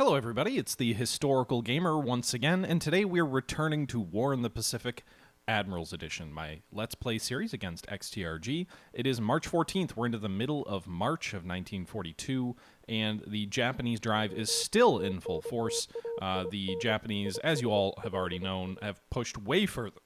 Hello everybody, it's the Historical Gamer once again, and today we're returning to War in the Pacific Admirals Edition, my Let's Play series against XTRG. It is March 14th, we're into the middle of March of 1942, and the Japanese drive is still in full force. The Japanese, as you all have already known, have pushed way further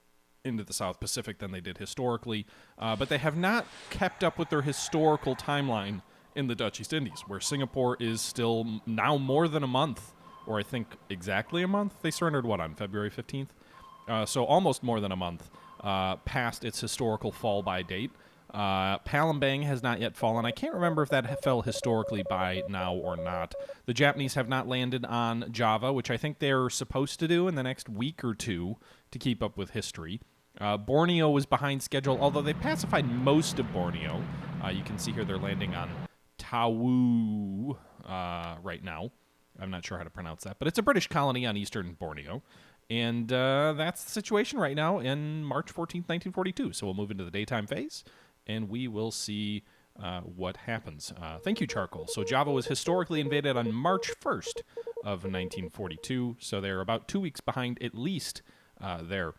into the South Pacific than they did historically, but they have not kept up with their historical timeline in the Dutch East Indies, where Singapore is still now more than a month, or I think exactly a month. They surrendered, what, on February 15th? So almost more than a month past its historical fall-by date. Palembang has not yet fallen. I can't remember if that fell historically by now or not. The Japanese have not landed on Java, which I think they're supposed to do in the next week or two to keep up with history. Borneo was behind schedule, although they pacified most of Borneo. You can see here they're landing on Tawu right now. I'm not sure how to pronounce that, but it's a British colony on eastern Borneo. And that's the situation right now in March 14th, 1942. So we'll move into the daytime phase, and we will see what happens. Thank you, Charcoal. So Java was historically invaded on March 1st of 1942, so they're about 2 weeks behind at least there.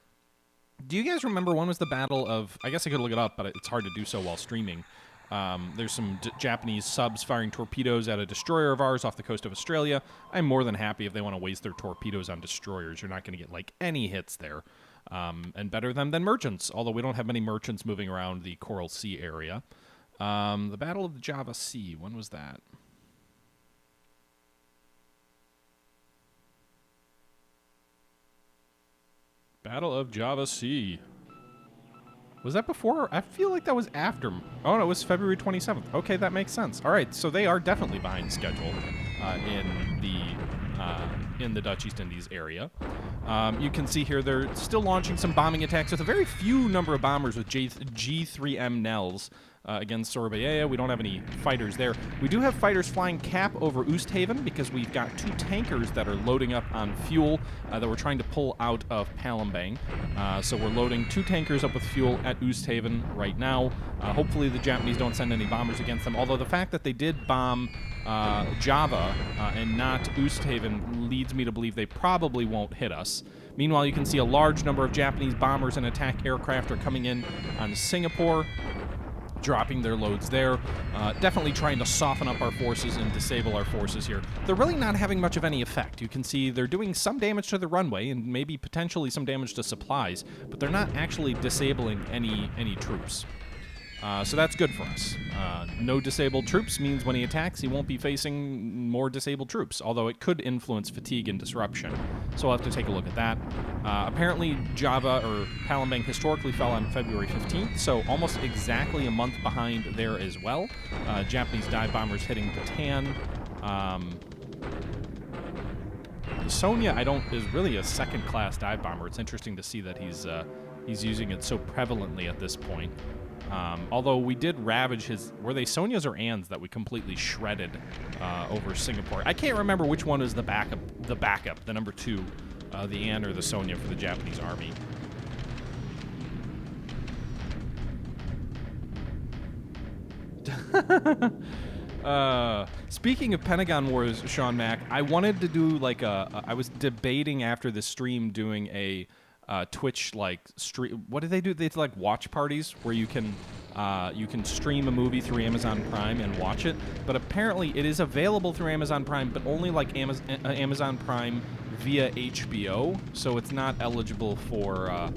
Do you guys remember when was the Battle of... I guess I could look it up, but it's hard to do so while streaming. There's some Japanese subs firing torpedoes at a destroyer of ours off the coast of Australia. I'm more than happy if they want to waste their torpedoes on destroyers. You're not going to get, like, any hits there. And better them than merchants, although we don't have many merchants moving around the Coral Sea area. The Battle of the Java Sea, when was that? Battle of Java Sea. Was that before? I feel like that was after. Oh, no, it was February 27th. Okay, that makes sense. All right, so they are definitely behind schedule in the Dutch East Indies area. You can see here they're still launching some bombing attacks with a very few number of bombers with G3M Nels against Surabaya. We don't have any fighters there. We do have fighters flying cap over Oosthaven because we've got two tankers that are loading up on fuel that we're trying to pull out of Palembang. So we're loading two tankers up with fuel at Oosthaven right now. Hopefully the Japanese don't send any bombers against them, although the fact that they did bomb Java and not Oosthaven leads me to believe they probably won't hit us. Meanwhile, you can see a large number of Japanese bombers and attack aircraft are coming in on Singapore, dropping their loads there. Definitely trying to soften up our forces and disable our forces here. They're really not having much of any effect. You can see they're doing some damage to the runway and maybe potentially some damage to supplies, but they're not actually disabling any troops. So that's good for us. No disabled troops means when he attacks, he won't be facing more disabled troops, although it could influence fatigue and disruption. So we'll have to take a look at that. Apparently, Java, or Palembang, historically fell on February 15th, so almost exactly a month behind there as well. Japanese dive bombers hitting Bataan. The Sonia, is really a second-class dive bomber. It's interesting to see that he's using it so prevalently at this point. Although we did ravage his... Were they Sonias or Ans that we completely shredded over Singapore? I can't remember which one is the backup, the number two, the An or the Sonia for the Japanese Army. Speaking of Pentagon Wars, Sean Mack, I wanted to do like I was debating after the stream doing a... Twitch stream. What do? They do like watch parties where you can stream a movie through Amazon Prime and watch it. But apparently it is available through Amazon Prime, but only like Amazon Prime via HBO. So it's not eligible for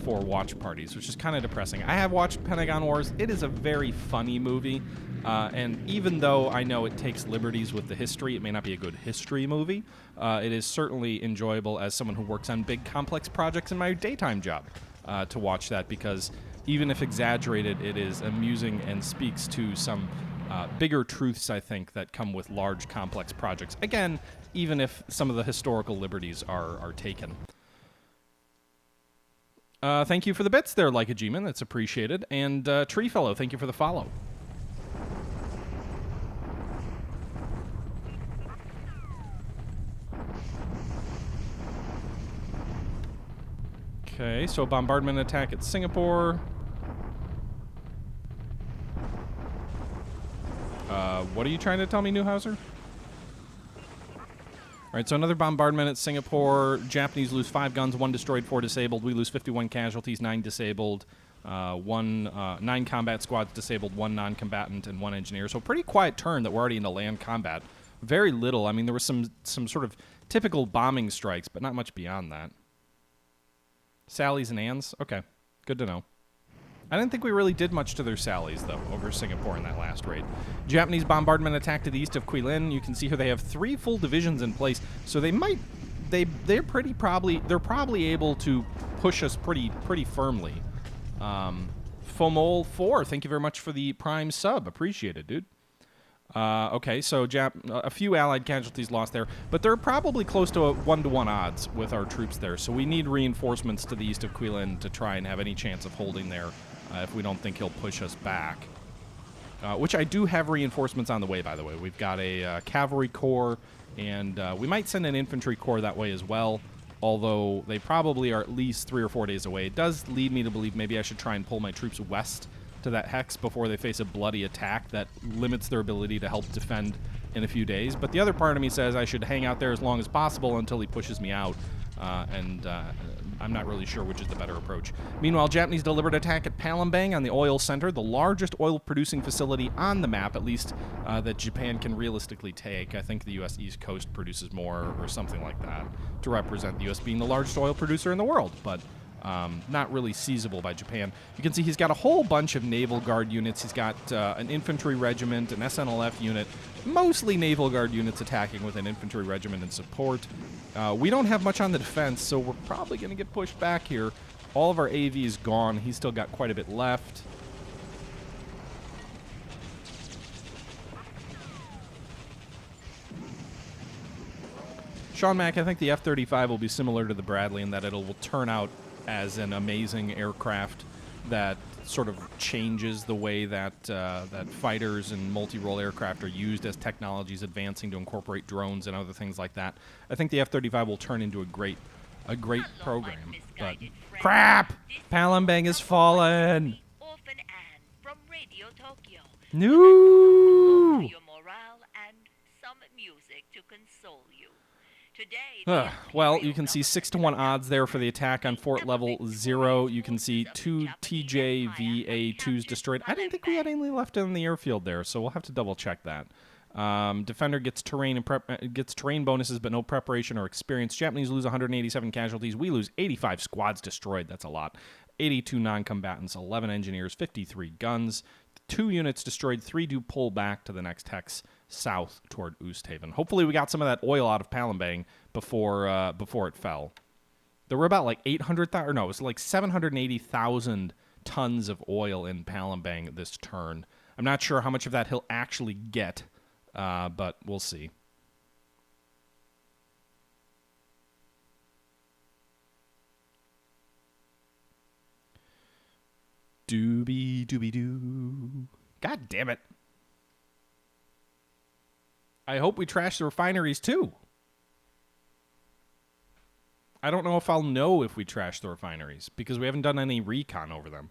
watch parties, which is kind of depressing. I have watched Pentagon Wars. It is a very funny movie. And even though I know it takes liberties with the history, it may not be a good history movie, it is certainly enjoyable as someone who works on big, complex projects in my daytime job to watch that, because even if exaggerated, it is amusing and speaks to some bigger truths, I think, that come with large, complex projects. Again, even if some of the historical liberties are taken. Thank you for the bits there, Lycogeman. That's appreciated. And Treefellow, thank you for the follow. Okay, so bombardment attack at Singapore. What are you trying to tell me, Newhauser? right, so another bombardment at Singapore. Japanese lose 5 guns, 1 destroyed, 4 disabled. We lose 51 casualties, 9 disabled. 9 combat squads disabled, 1 non-combatant, and 1 engineer. So pretty quiet turn that we're already into land combat. Very little. I mean, there was some sort of typical bombing strikes, but not much beyond that. Sallies and Anns? Okay, good to know. I didn't think we really did much to their sallies, though, over Singapore in that last raid. Japanese bombardment attack to the east of Quilin. You can see here they have 3 full divisions in place, so they might... They're probably able to push us pretty firmly. Fomol 4, thank you very much for the prime sub. Appreciate it, dude. Okay, so a few allied casualties lost there, but they're probably close to a 1-to-1 odds with our troops there, so we need reinforcements to the east of Quilin to try and have any chance of holding there if we don't think he'll push us back. Which I do have reinforcements on the way, by the way. We've got a cavalry corps, and we might send an infantry corps that way as well, although they probably are at least 3 or 4 days away. It does lead me to believe maybe I should try and pull my troops west to that hex before they face a bloody attack that limits their ability to help defend in a few days. But the other part of me says I should hang out there as long as possible until he pushes me out, and I'm not really sure which is the better approach. Meanwhile, Japanese deliberate attack at Palembang on the oil center, the largest oil-producing facility on the map, at least that Japan can realistically take. I think the U.S. East Coast produces more or something like that to represent the U.S. being the largest oil producer in the world, but not really seizable by Japan. You can see he's got a whole bunch of Naval Guard units. He's got an infantry regiment, an SNLF unit, mostly Naval Guard units attacking with an infantry regiment in support. We don't have much on the defense, so we're probably going to get pushed back here. All of our AV is gone. He's still got quite a bit left. Sean Mack, I think the F-35 will be similar to the Bradley in that it will turn out as an amazing aircraft that sort of changes the way that that fighters and multi-role aircraft are used as technology is advancing to incorporate drones and other things like that. I think the F-35 will turn into a great program. But crap! Palembang has fallen. No. Well, you can see 6-to-1 odds there for the attack on Fort Level 0. You can see 2 TJVA2s destroyed. I didn't think we had any left in the airfield there, so we'll have to double-check that. Defender gets terrain bonuses, but no preparation or experience. Japanese lose 187 casualties. We lose 85 squads destroyed. That's a lot. 82 non-combatants, 11 engineers, 53 guns. 2 units destroyed, 3 do pull back to the next hex south toward Oosthaven. Hopefully we got some of that oil out of Palembang before it fell. There were about like 800,000, or no, it was like 780,000 tons of oil in Palembang this turn. I'm not sure how much of that he'll actually get, but we'll see. Doobie-doobie-doo. God damn it. I hope we trash the refineries, too. I don't know if I'll know if we trash the refineries, because we haven't done any recon over them.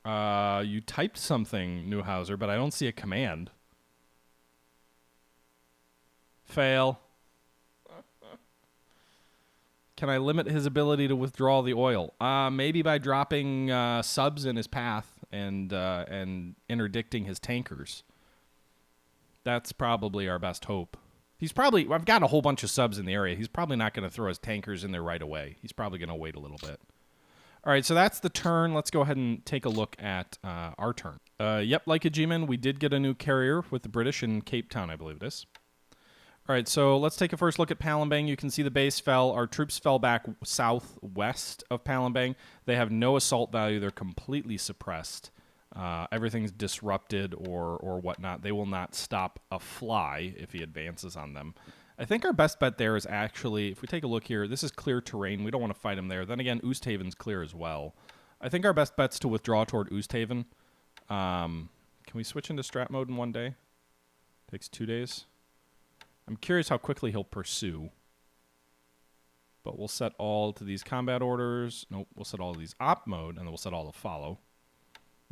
You typed something, Newhauser, but I don't see a command. Fail. Can I limit his ability to withdraw the oil? Maybe by dropping subs in his path and interdicting his tankers. That's probably our best hope. I've got a whole bunch of subs in the area. He's probably not going to throw his tankers in there right away. He's probably going to wait a little bit. All right, so that's the turn. Let's go ahead and take a look at our turn. Yep, like a G-Man, we did get a new carrier with the British in Cape Town, I believe it is. All right, so let's take a first look at Palembang. You can see the base fell. Our troops fell back southwest of Palembang. They have no assault value. They're completely suppressed. Everything's disrupted or whatnot. They will not stop a fly if he advances on them. I think our best bet there is actually, if we take a look here, this is clear terrain. We don't want to fight him there. Then again, Oosthaven's clear as well. I think our best bet's to withdraw toward Oosthaven. Can we switch into strat mode in one day? Takes 2 days. I'm curious how quickly he'll pursue. But we'll set all to these combat orders. Nope, we'll set all of these op mode, and then we'll set all to follow.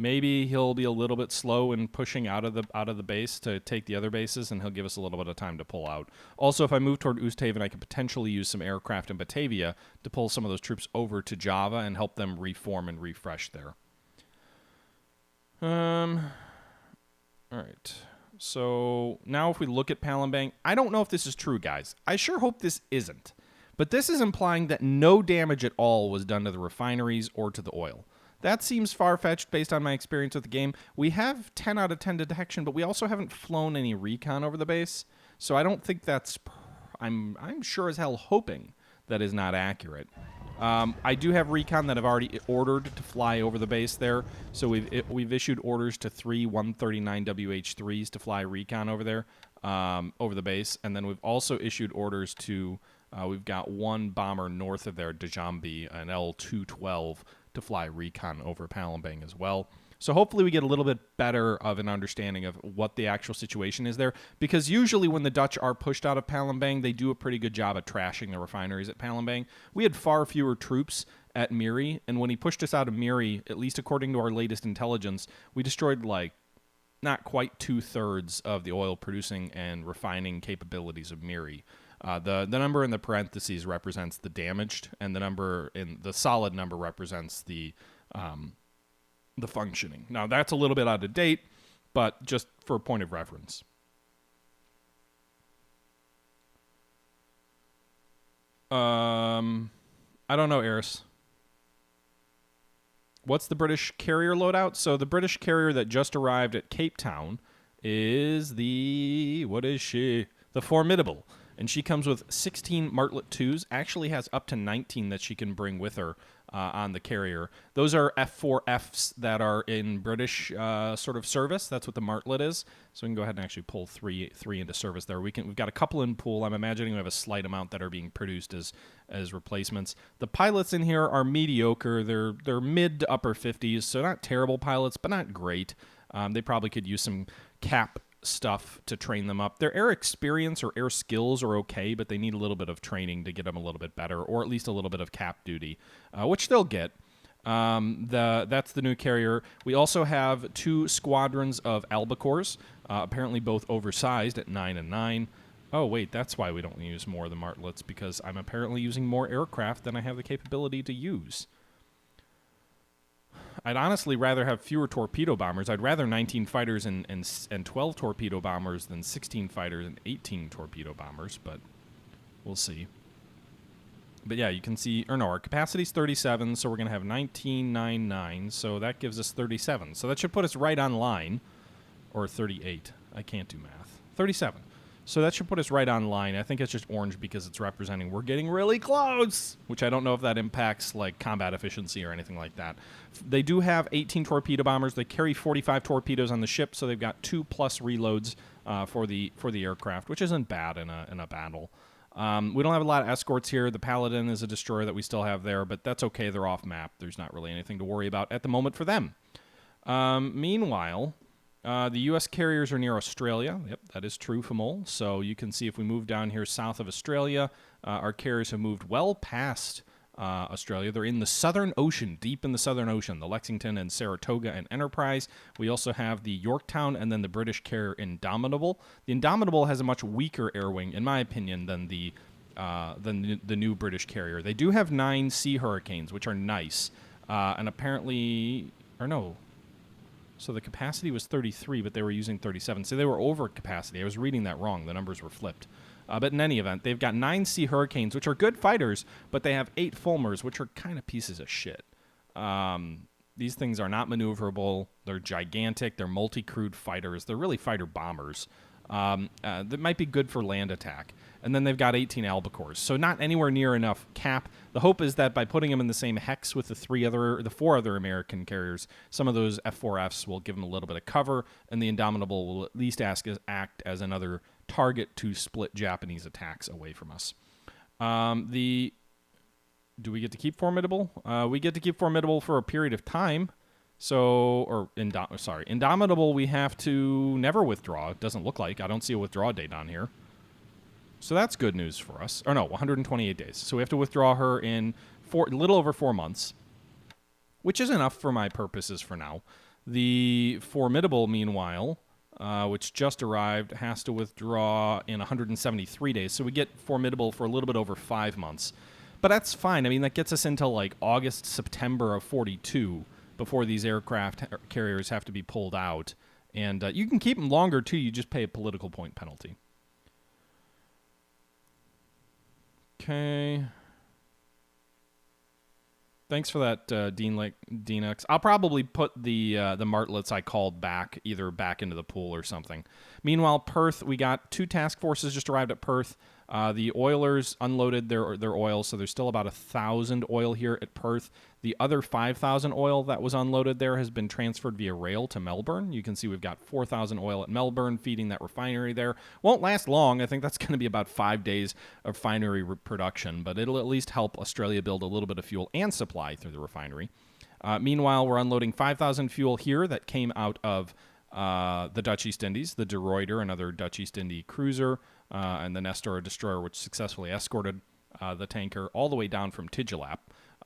Maybe he'll be a little bit slow in pushing out of the base to take the other bases, and he'll give us a little bit of time to pull out. Also, if I move toward Oosthaven, I could potentially use some aircraft in Batavia to pull some of those troops over to Java and help them reform and refresh there. All right. So now if we look at Palembang, I don't know if this is true, guys. I sure hope this isn't. But this is implying that no damage at all was done to the refineries or to the oil. That seems far-fetched based on my experience with the game. We have 10 out of 10 detection, but we also haven't flown any recon over the base. So I don't think that's... I'm sure as hell hoping that is not accurate. I do have recon that I've already ordered to fly over the base there. So we've issued orders to 3 139 WH-3s to fly recon over there, over the base. And then we've also issued orders to... we've got one bomber north of there, Djambi, an L-212, to fly recon over Palembang as well. So hopefully we get a little bit better of an understanding of what the actual situation is there, because usually when the Dutch are pushed out of Palembang, they do a pretty good job at trashing the refineries at Palembang. We had far fewer troops at Miri, and when he pushed us out of Miri, at least according to our latest intelligence, we destroyed like not quite 2/3 of the oil producing and refining capabilities of Miri. The number in the parentheses represents the damaged, and the number in the solid number represents the functioning. Now that's a little bit out of date, but just for a point of reference. I don't know, Eris. What's the British carrier loadout? So the British carrier that just arrived at Cape Town is the... what is she? The Formidable. And she comes with 16 Martlet 2s, actually has up to 19 that she can bring with her on the carrier. Those are F4Fs that are in British sort of service. That's what the Martlet is. So we can go ahead and actually pull three into service there. We've got a couple in pool. I'm imagining we have a slight amount that are being produced as replacements. The pilots in here are mediocre. They're mid to upper 50s, so not terrible pilots, but not great. They probably could use some cap stuff to train them up. Their air experience or air skills are okay, but they need a little bit of training to get them a little bit better, or at least a little bit of cap duty, which they'll get. That's the new carrier. We also have 2 squadrons of albacores, apparently both oversized at 9 and 9. Oh, wait, that's why we don't use more of the Martlets, because I'm apparently using more aircraft than I have the capability to use. I'd honestly rather have fewer torpedo bombers. I'd rather 19 fighters and 12 torpedo bombers than 16 fighters and 18 torpedo bombers, but we'll see. But yeah, you can see, or no, our capacity's 37, so we're going to have 1999, so that gives us 37. So that should put us right on line, or 38. I can't do math. 37. So that should put us right on line. I think it's just orange because it's representing we're getting really close, which I don't know if that impacts like combat efficiency or anything like that. They do have 18 torpedo bombers. They carry 45 torpedoes on the ship, so they've got 2+ reloads for the aircraft, which isn't bad in a battle. We don't have a lot of escorts here. The Paladin is a destroyer that we still have there, but that's okay. They're off map. There's not really anything to worry about at the moment for them. Meanwhile, the U.S. carriers are near Australia. Yep, that is true, Famol. So you can see if we move down here south of Australia, our carriers have moved well past Australia. They're in the Southern Ocean, deep in the Southern Ocean, the Lexington and Saratoga and Enterprise. We also have the Yorktown and then the British carrier Indomitable. The Indomitable has a much weaker air wing, in my opinion, than the new British carrier. They do have 9 Sea Hurricanes, which are nice. And apparently, or no, so the capacity was 33, but they were using 37. So they were over capacity. I was reading that wrong. The numbers were flipped. But in any event, they've got 9 Sea Hurricanes, which are good fighters, but they have 8 Fulmars, which are kind of pieces of shit. These things are not maneuverable. They're gigantic. They're multi-crewed fighters. They're really fighter bombers. That might be good for land attack. And then they've got 18 albacores, so not anywhere near enough cap. The hope is that by putting them in the same hex with the 4 other American carriers, some of those F4Fs will give them a little bit of cover, and the Indomitable will at least act as another target to split Japanese attacks away from us. Do we get to keep Formidable? We get to keep Formidable for a period of time. So, Indomitable we have to never withdraw. It doesn't look like. I don't see a withdrawal date on here. So that's good news for us. Or no, 128 days. So we have to withdraw her in a little over 4 months, which is enough for my purposes for now. The Formidable, meanwhile, which just arrived, has to withdraw in 173 days. So we get Formidable for a little bit over 5 months. But that's fine. I mean, that gets us until like August, September of 42 before these aircraft carriers have to be pulled out. And you can keep them longer, too. You just pay a political point penalty. Okay. Thanks for that, Dean X. I'll probably put the martlets I called back, either back into the pool or something. Meanwhile, Perth, we got 2 task forces just arrived at Perth. The oilers unloaded their oil, so there's still about 1,000 oil here at Perth. The other 5,000 oil that was unloaded there has been transferred via rail to Melbourne. You can see we've got 4,000 oil at Melbourne feeding that refinery there. Won't last long. I think that's going to be about 5 days of refinery production, but it'll at least help Australia build a little bit of fuel and supply through the refinery. Meanwhile, we're unloading 5,000 fuel here that came out of the Dutch East Indies, the De Ruyter, another Dutch East Indie cruiser, and the Nestor, a destroyer, which successfully escorted the tanker all the way down from Tigilap.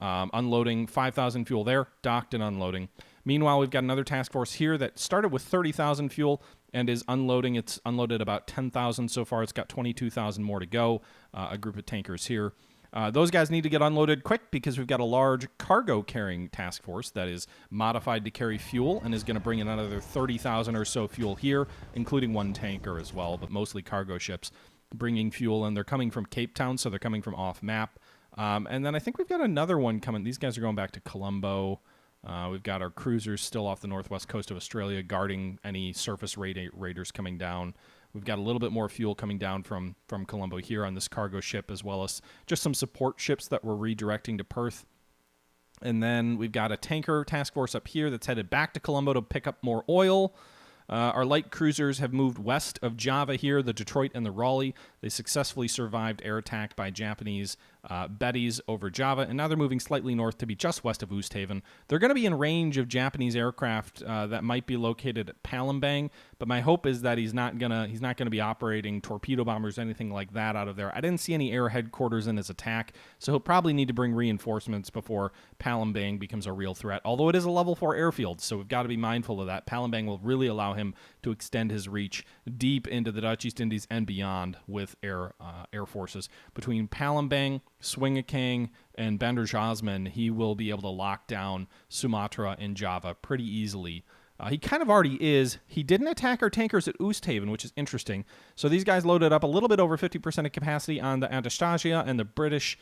Unloading 5,000 fuel there, docked and unloading. Meanwhile, we've got another task force here that started with 30,000 fuel and is unloading. It's unloaded about 10,000 so far. It's got 22,000 more to go. A group of tankers here. Those guys need to get unloaded quick because we've got a large cargo-carrying task force that is modified to carry fuel and is going to bring in another 30,000 or so fuel here, including 1 tanker as well, but mostly cargo ships bringing fuel, and they're coming from Cape Town, so they're coming from off-map. And then I think we've got another one coming. These guys are going back to Colombo. We've got our cruisers still off the northwest coast of Australia guarding any surface raiders coming down. We've got a little bit more fuel coming down from Colombo here on this cargo ship, as well as just some support ships that we're redirecting to Perth. And then we've got a tanker task force up here that's headed back to Colombo to pick up more oil. Our light cruisers have moved west of Java here, the Detroit and the Raleigh. They successfully survived air attack by Japanese Bettys over Java, and now they're moving slightly north to be just west of Oosthaven. They're going to be in range of Japanese aircraft that might be located at Palembang, but my hope is that he's not gonna be operating torpedo bombers, anything like that out of there. I didn't see any air headquarters in his attack, so he'll probably need to bring reinforcements before Palembang becomes a real threat, although it is a level 4 airfield, so we've got to be mindful of that. Palembang will really allow him to extend his reach deep into the Dutch East Indies and beyond with air forces. Between Palembang, Swingakang, and Bandarjasman, he will be able to lock down Sumatra and Java pretty easily. He kind of already is. He didn't attack our tankers at Oosthaven, which is interesting. So these guys loaded up a little bit over 50% of capacity on the Anastasia, and the British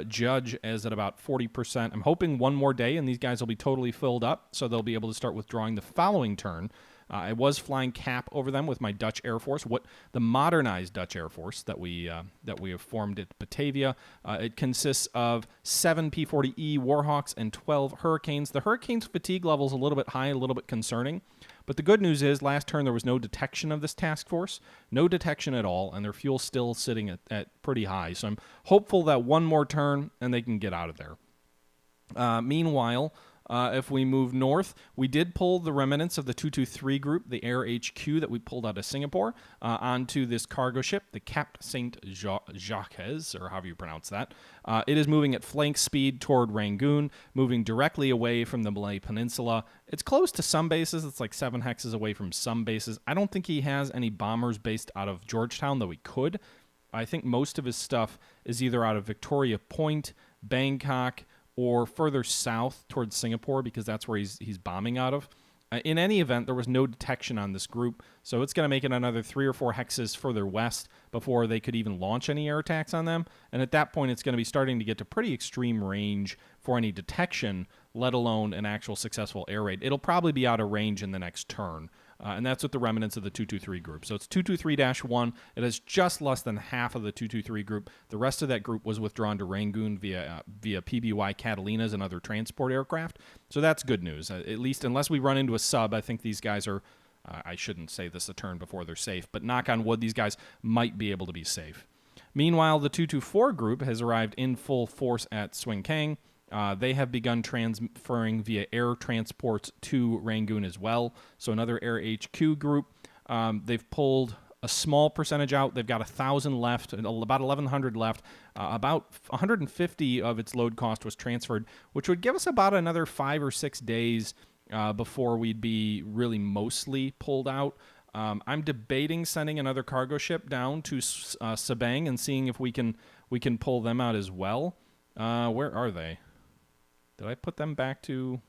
Judge is at about 40%. I'm hoping one more day, and these guys will be totally filled up, so they'll be able to start withdrawing the following turn. I was flying cap over them with my Dutch Air Force, the modernized Dutch Air Force that we have formed at Batavia. It consists of 7 P-40E Warhawks and 12 Hurricanes. The Hurricanes' fatigue level is a little bit high, a little bit concerning. But the good news is last turn there was no detection of this task force, no detection at all, and their fuel's still sitting at pretty high. So I'm hopeful that one more turn and they can get out of there. Meanwhile, if we move north, we did pull the remnants of the 223 group, the Air HQ that we pulled out of Singapore, onto this cargo ship, the Cap Saint-Jacques, or however you pronounce that. It is moving at flank speed toward Rangoon, moving directly away from the Malay Peninsula. It's close to some bases. It's like 7 hexes away from some bases. I don't think he has any bombers based out of Georgetown, though he could. I think most of his stuff is either out of Victoria Point, Bangkok, or further south towards Singapore, because that's where he's bombing out of. In any event, there was no detection on this group, so it's going to make it another 3 or 4 hexes further west before they could even launch any air attacks on them. And at that point, it's going to be starting to get to pretty extreme range for any detection, let alone an actual successful air raid. It'll probably be out of range in the next turn. And that's with the remnants of the 223 group. So it's 223-1. It has just less than half of the 223 group. The rest of that group was withdrawn to Rangoon via PBY Catalinas and other transport aircraft. So that's good news. At least unless we run into a sub, I think these guys are, I shouldn't say this a turn before they're safe, but knock on wood, these guys might be able to be safe. Meanwhile, the 224 group has arrived in full force at Swingkang. They have begun transferring via air transports to Rangoon as well. So another Air HQ group. They've pulled a small percentage out. They've got 1,000 left, about 1,100 left. About 150 of its load cost was transferred, which would give us about another 5 or 6 days before we'd be really mostly pulled out. I'm debating sending another cargo ship down to Sabang and seeing if we can pull them out as well. Where are they? Did I put them back to...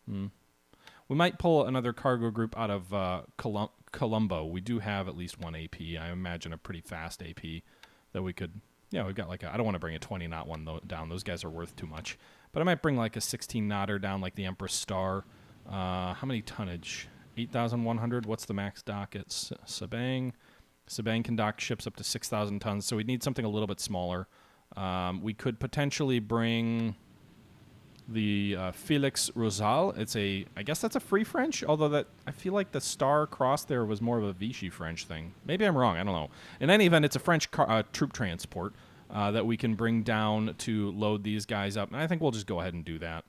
We might pull another cargo group out of Colombo. We do have at least one AP. I imagine a pretty fast AP that we could... Yeah, we've got like a... I don't want to bring a 20-knot one down. Those guys are worth too much. But I might bring like a 16-knotter down like the Empress Star. How many tonnage? 8,100. What's the max dock at Sabang? Sabang can dock ships up to 6,000 tons, so we'd need something a little bit smaller. We could potentially bring the Felix Rosal. I guess that's a free French, although that I feel like the star cross there was more of a Vichy French thing. Maybe I'm wrong. I don't know. In any event, it's a French troop transport that we can bring down to load these guys up, and I think we'll just go ahead and do that.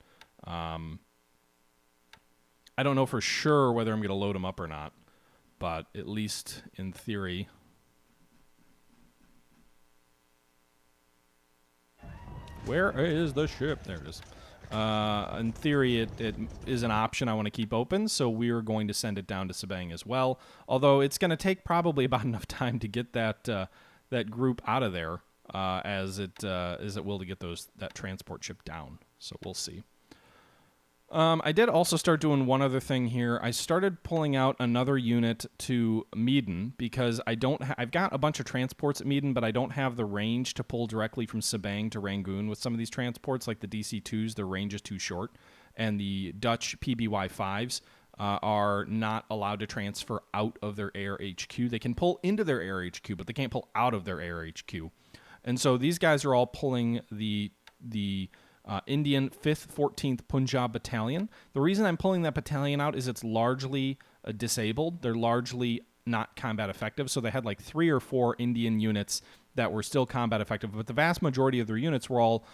I don't know for sure whether I'm going to load them up or not, but at least in theory. Where is the ship? There it is. In theory, it is an option I want to keep open, so we're going to send it down to Sabang as well. Although it's going to take probably about enough time to get that group out of there as it will to get that transport ship down. So we'll see. I did also start doing one other thing here. I started pulling out another unit to Medan because I've got a bunch of transports at Medan, but I don't have the range to pull directly from Sabang to Rangoon with some of these transports, like the DC-2s. Their range is too short, and the Dutch PBY-5s are not allowed to transfer out of their air HQ. They can pull into their air HQ, but they can't pull out of their air HQ. And so these guys are all pulling the Indian 5th 14th Punjab Battalion. The reason I'm pulling that battalion out is it's largely disabled. They're largely not combat effective, so they had like 3 or 4 Indian units that were still combat effective, but the vast majority of their units were all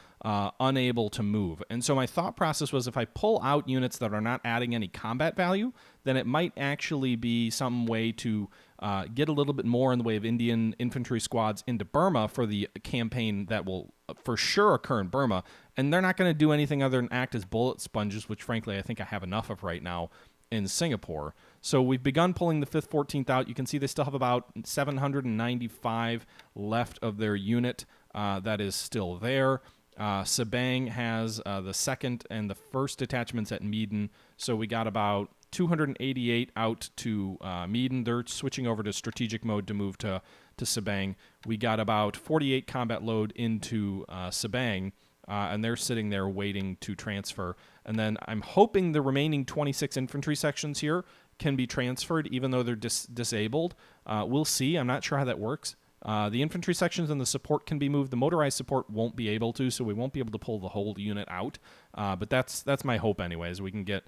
unable to move. And so my thought process was if I pull out units that are not adding any combat value, then it might actually be some way to get a little bit more in the way of Indian infantry squads into Burma for the campaign that will for sure occur in Burma. And they're not going to do anything other than act as bullet sponges, which frankly I think I have enough of right now in Singapore. So we've begun pulling the 5th 14th out. You can see they still have about 795 left of their unit that is still there. Sabang has the 2nd and the 1st detachments at Medan, so we got about 288 out to Medan. They're switching over to strategic mode to move to Sabang. We got about 48 combat load into Sabang, and they're sitting there waiting to transfer. And then I'm hoping the remaining 26 infantry sections here can be transferred, even though they're disabled. We'll see. I'm not sure how that works. The infantry sections and the support can be moved. The motorized support won't be able to, so we won't be able to pull the whole unit out. But that's my hope anyways. We can get,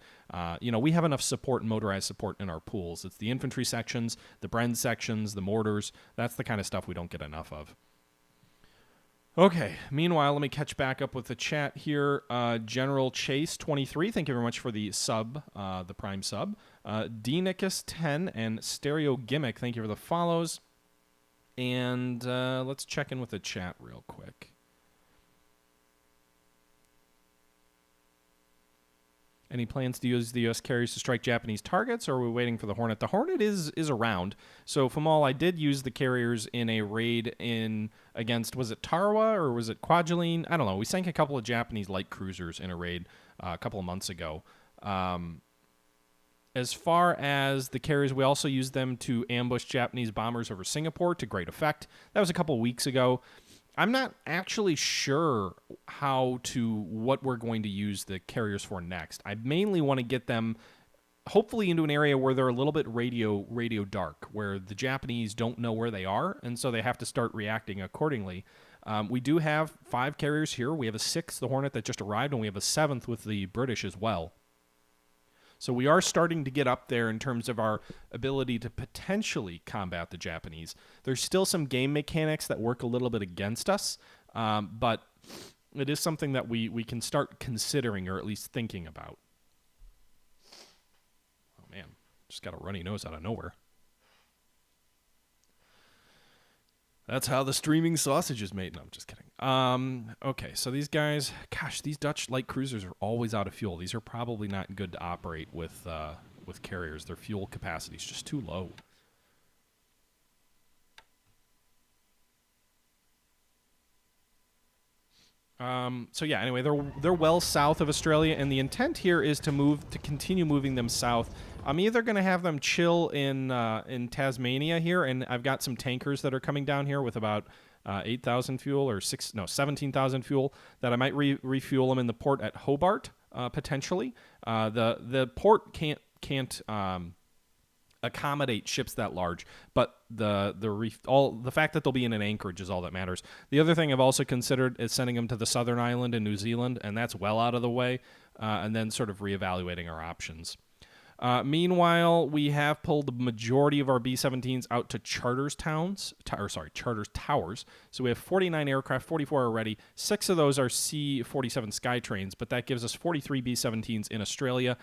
we have enough support and motorized support in our pools. It's the infantry sections, the Bren sections, the mortars. That's the kind of stuff we don't get enough of. Okay, meanwhile, let me catch back up with the chat here. General Chase 23, thank you very much for the sub, the prime sub. Dnicus 10 and Stereo Gimmick, thank you for the follows. And let's check in with the chat real quick. Any plans to use the U.S. carriers to strike Japanese targets, or are we waiting for the Hornet? The Hornet is around. So, Famal, I did use the carriers in a raid against, was it Tarawa or was it Kwajalein? I don't know. We sank a couple of Japanese light cruisers in a raid a couple of months ago. As far as the carriers, we also used them to ambush Japanese bombers over Singapore to great effect. That was a couple of weeks ago. I'm not actually sure what we're going to use the carriers for next. I mainly want to get them hopefully into an area where they're a little bit radio dark, where the Japanese don't know where they are, and so they have to start reacting accordingly. We do have 5 carriers here. We have a 6th, the Hornet, that just arrived, and we have a 7th with the British as well. So we are starting to get up there in terms of our ability to potentially combat the Japanese. There's still some game mechanics that work a little bit against us, but it is something that we can start considering or at least thinking about. Oh, man. Just got a runny nose out of nowhere. That's how the streaming sausage is made. No, I'm just kidding. Okay, so these guys, gosh, these Dutch light cruisers are always out of fuel. These are probably not good to operate with carriers. Their fuel capacity is just too low. So yeah, anyway, they're well south of Australia, and the intent here is to continue moving them south. I'm either going to have them chill in Tasmania here, and I've got some tankers that are coming down here with about 8,000 fuel or 17,000 fuel that I might refuel them in the port at Hobart potentially. The port can't accommodate ships that large, but the fact that they'll be in an anchorage is all that matters. The other thing I've also considered is sending them to the southern island in New Zealand, and that's well out of the way, and then sort of reevaluating our options. Meanwhile, we have pulled the majority of our B-17s out to charters towers. So we have 49 aircraft, 44 are ready. 6 of those are C-47 Skytrains, but that gives us 43 B-17s in Australia.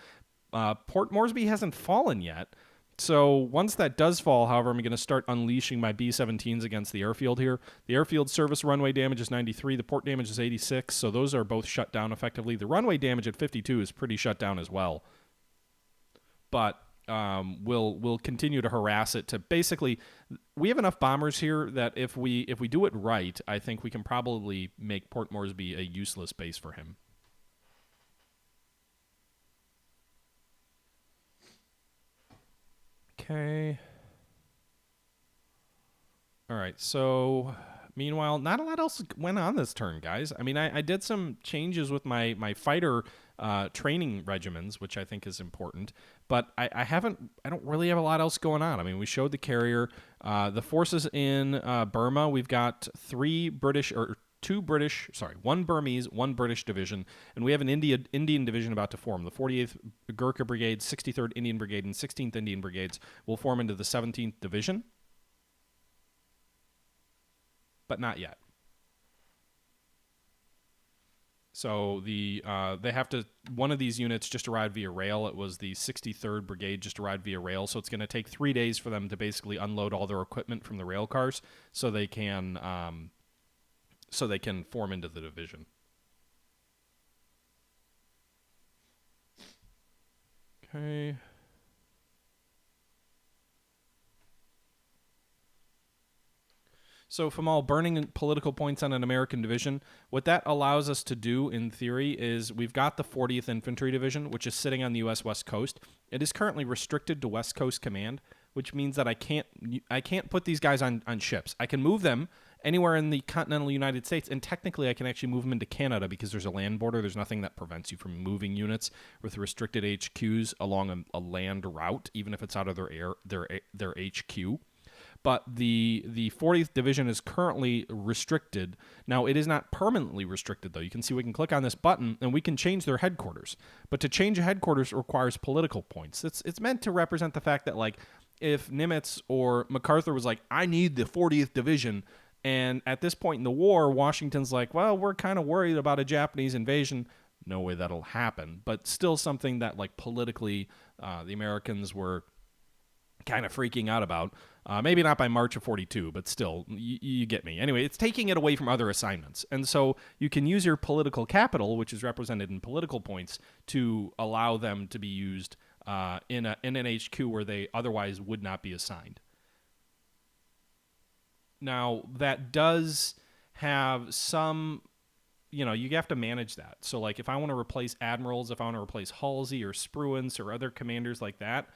Port Moresby hasn't fallen yet. So once that does fall, however, I'm going to start unleashing my B-17s against the airfield here. The airfield service runway damage is 93. The port damage is 86. So those are both shut down effectively. The runway damage at 52 is pretty shut down as well. But we'll continue to harass it to basically, we have enough bombers here that if we do it right, I think we can probably make Port Moresby a useless base for him. Okay. All right, so meanwhile, not a lot else went on this turn, guys. I mean, I did some changes with my fighter training regimens, which I think is important, but I don't really have a lot else going on. I mean, we showed the carrier. The forces in Burma, we've got one Burmese, one British division, and we have an Indian division about to form. The 48th Gurkha Brigade, 63rd Indian Brigade, and 16th Indian Brigades will form into the 17th Division, but not yet. So they have to, one of these units just arrived via rail. It was the 63rd Brigade just arrived via rail, so it's going to take 3 days for them to basically unload all their equipment from the rail cars so they can form into the division. Okay. So from all burning political points on an American division, what that allows us to do in theory is we've got the 40th Infantry Division, which is sitting on the U.S. West Coast. It is currently restricted to West Coast Command, which means that I can't put these guys on ships. I can move them anywhere in the continental United States, and technically I can actually move them into Canada because there's a land border. There's nothing that prevents you from moving units with restricted HQs along a land route, even if it's out of their HQ. But the 40th Division is currently restricted. Now, it is not permanently restricted, though. You can see we can click on this button, and we can change their headquarters. But to change a headquarters requires political points. It's meant to represent the fact that, like, if Nimitz or MacArthur was like, I need the 40th Division, and at this point in the war, Washington's like, well, we're kind of worried about a Japanese invasion. No way that'll happen. But still something that, like, politically the Americans were kind of freaking out about. Maybe not by March of 42, but still, you get me. Anyway, it's taking it away from other assignments. And so you can use your political capital, which is represented in political points, to allow them to be used in an HQ where they otherwise would not be assigned. Now, that does have some, you have to manage that. So, like, if I want to replace admirals, if I want to replace Halsey or Spruance or other commanders like that,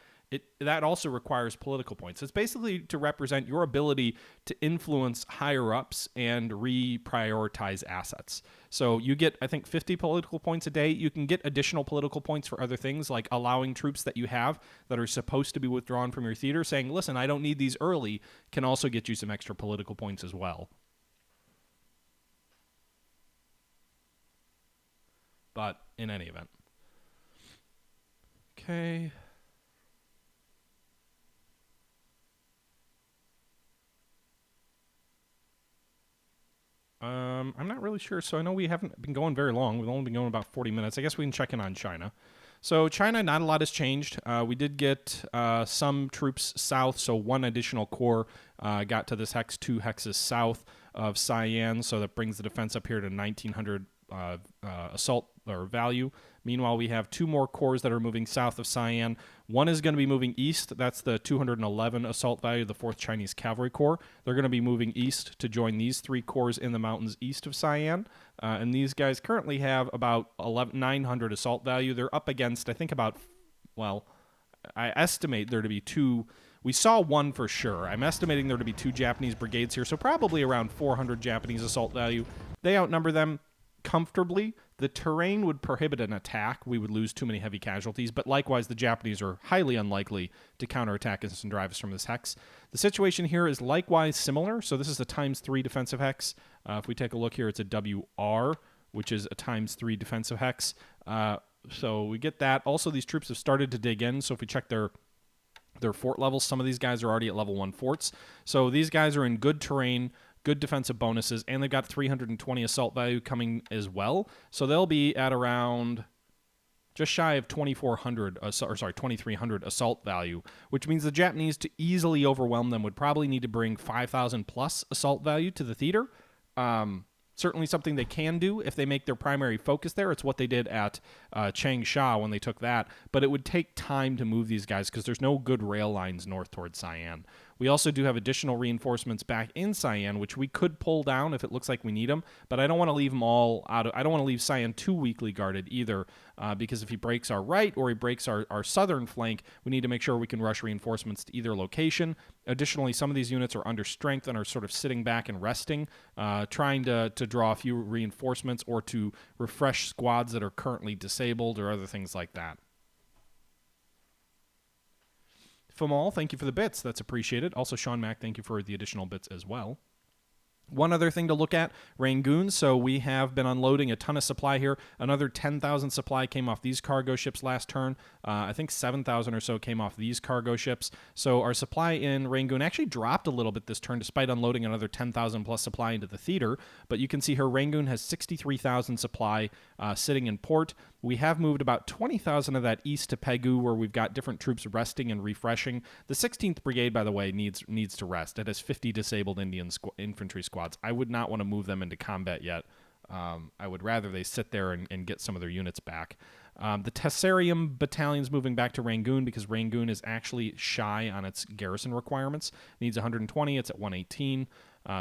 that also requires political points. It's basically to represent your ability to influence higher-ups and reprioritize assets. So you get, I think, 50 political points a day. You can get additional political points for other things, like allowing troops that you have that are supposed to be withdrawn from your theater, saying, listen, I don't need these early, can also get you some extra political points as well. But in any event. Okay. I'm not really sure. So I know we haven't been going very long. We've only been going about 40 minutes. I guess we can check in on China. So China, not a lot has changed. We did get some troops south, so one additional corps got to this hex, 2 hexes south. of Sian, so that brings the defense up here to 1900 assault or value. Meanwhile, we have 2 more corps that are moving south of Sian. One is going to be moving east. That's the 211 assault value, the 4th Chinese Cavalry Corps. They're going to be moving east to join these 3 corps in the mountains east of Sian. And these guys currently have about 900 assault value. They're up against, I think, about, well, I estimate there to be 2. We saw 1 for sure. I'm estimating there to be 2 Japanese brigades here, so probably around 400 Japanese assault value. They outnumber them comfortably. The terrain would prohibit an attack. We would lose too many heavy casualties, but likewise, the Japanese are highly unlikely to counterattack us and drive us from this hex. The situation here is likewise similar, so this is a ×3 defensive hex. If we take a look here, it's a WR, which is a ×3 defensive hex. So we get that. Also, these troops have started to dig in, so if we check their fort levels, some of these guys are already at level 1 forts. So these guys are in good terrain, good defensive bonuses, and they've got 320 assault value coming as well. So they'll be at around just shy of 2,300 assault value, which means the Japanese, to easily overwhelm them, would probably need to bring 5,000 plus assault value to the theater. Certainly something they can do if they make their primary focus there. It's what they did at Changsha when they took that. But it would take time to move these guys because there's no good rail lines north towards Sian. We also do have additional reinforcements back in Sian, which we could pull down if it looks like we need them. But I don't want to leave them all out. I don't want to leave Sian too weakly guarded either, because if he breaks our right or he breaks our southern flank, we need to make sure we can rush reinforcements to either location. Additionally, some of these units are under strength and are sort of sitting back and resting, trying to draw a few reinforcements or to refresh squads that are currently disabled or other things like that. Famal, thank you for the bits. That's appreciated. Also, Sean Mack, thank you for the additional bits as well. One other thing to look at, Rangoon. So we have been unloading a ton of supply here. Another 10,000 supply came off these cargo ships last turn. I think 7,000 or so came off these cargo ships. So our supply in Rangoon actually dropped a little bit this turn, despite unloading another 10,000 plus supply into the theater. But you can see here Rangoon has 63,000 supply sitting in port. We have moved about 20,000 of that east to Pegu, where we've got different troops resting and refreshing. The 16th Brigade, by the way, needs to rest. It has 50 disabled Indian infantry squads. I would not want to move them into combat yet. I would rather they sit there and get some of their units back. The Tessarium battalion's moving back to Rangoon because Rangoon is actually shy on its garrison requirements. It needs 120. It's at 118.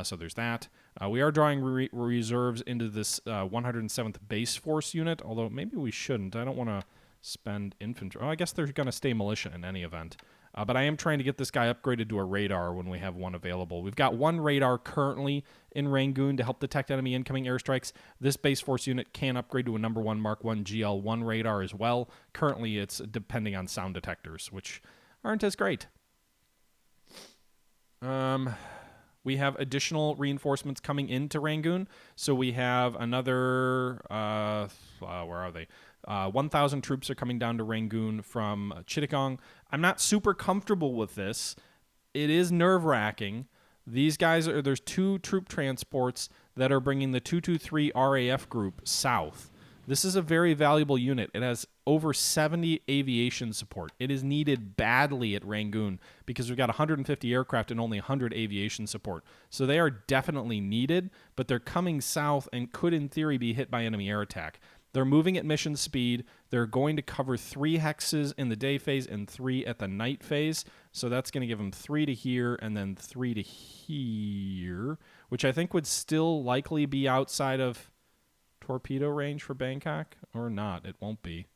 So there's that. We are drawing reserves into this 107th Base Force unit, although maybe we shouldn't. I don't want to spend infantry. Oh, I guess they're going to stay militia in any event. But I am trying to get this guy upgraded to a radar when we have one available. We've got one radar currently in Rangoon to help detect enemy incoming airstrikes. This Base Force unit can upgrade to a number 1 Mark 1 GL1 radar as well. Currently, it's depending on sound detectors, which aren't as great. We have additional reinforcements coming into Rangoon. So we have another, where are they? 1,000 troops are coming down to Rangoon from Chittagong. I'm not super comfortable with this. It is nerve-wracking. These guys there's 2 troop transports that are bringing the 223 RAF group south. This is a very valuable unit. It has over 70 aviation support. It is needed badly at Rangoon because we've got 150 aircraft and only 100 aviation support. So they are definitely needed, but they're coming south and could, in theory, be hit by enemy air attack. They're moving at mission speed. They're going to cover 3 hexes in the day phase and 3 at the night phase. So that's going to give them 3 to here and then 3 to here, which I think would still likely be outside of torpedo range for Bangkok, or not. It won't be.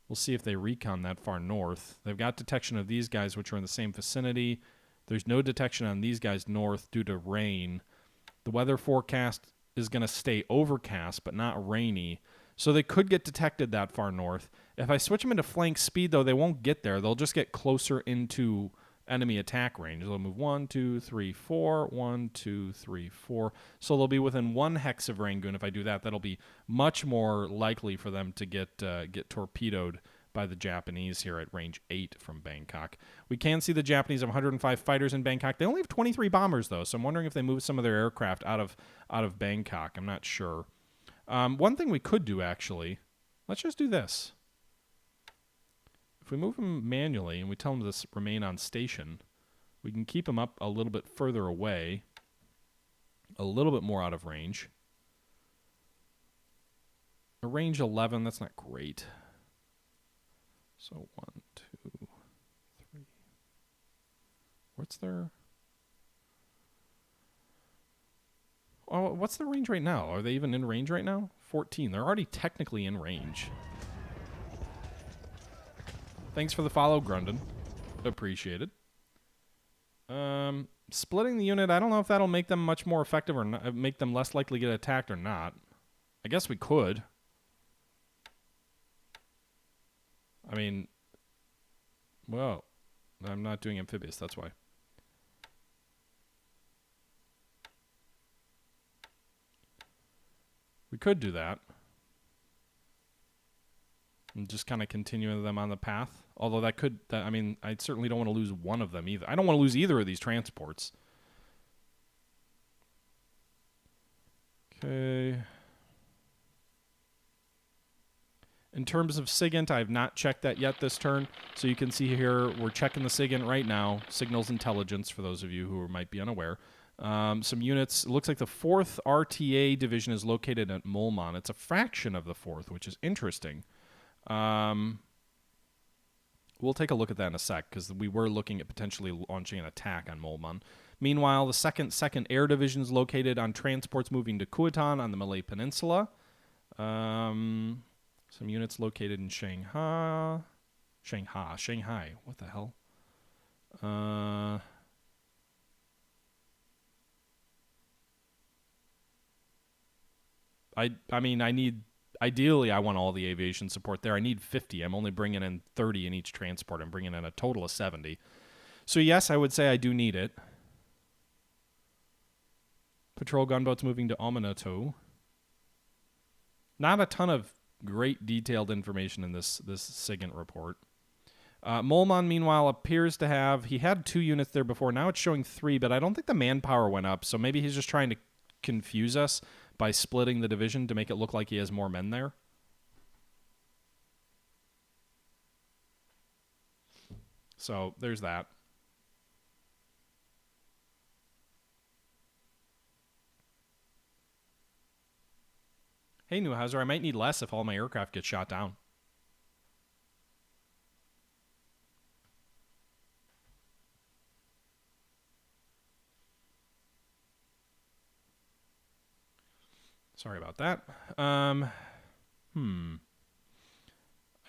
We'll see if they recon that far north. They've got detection of these guys, which are in the same vicinity. There's no detection on these guys north due to rain. The weather forecast is going to stay overcast, but not rainy. So they could get detected that far north. If I switch them into flank speed, though, they won't get there. They'll just get closer into enemy attack range. They'll move 1, 2, 3, 4, 1, 2, 3, 4. So they'll be within 1 hex of Rangoon. If I do that, that'll be much more likely for them to get torpedoed by the Japanese here at range 8 from Bangkok. We can see the Japanese have 105 fighters in Bangkok. They only have 23 bombers, though, so I'm wondering if they move some of their aircraft out of Bangkok. I'm not sure. One thing we could do, actually, let's just do this. If we move them manually and we tell them to remain on station, we can keep them up a little bit further away. A little bit more out of range. A range 11, that's not great. So 1, 2, 3. What's their... Oh, what's their range right now? Are they even in range right now? 14. They're already technically in range. Thanks for the follow, Grundon. Appreciated. Splitting the unit, I don't know if that'll make them much more effective or not, make them less likely to get attacked or not. I guess we could. I mean, well, I'm not doing amphibious, that's why. We could do that. And just kind of continue them on the path. Although that could, I mean, I certainly don't want to lose one of them either. I don't want to lose either of these transports. Okay. In terms of SIGINT, I have not checked that yet this turn. So you can see here, we're checking the SIGINT right now. Signals Intelligence, for those of you who might be unaware. Some units, it looks like the 4th RTA division is located at Molman. It's a fraction of the 4th, which is interesting. We'll take a look at that in a sec, because we were looking at potentially launching an attack on Molman. Meanwhile, the 2nd Air Division is located on transports moving to Kuantan on the Malay Peninsula. Some units located in Shanghai. What the hell? I mean, ideally, I want all the aviation support there. I need 50. I'm only bringing in 30 in each transport. I'm bringing in a total of 70. So yes, I would say I do need it. Patrol gunboats moving to Ominato. Not a ton of great detailed information in this SIGINT report. Molman, meanwhile, appears to have... He had 2 units there before. Now it's showing 3, but I don't think the manpower went up, so maybe he's just trying to confuse us by splitting the division to make it look like he has more men there. So there's that. Hey, Neuhauser, I might need less if all my aircraft get shot down. Sorry about that. I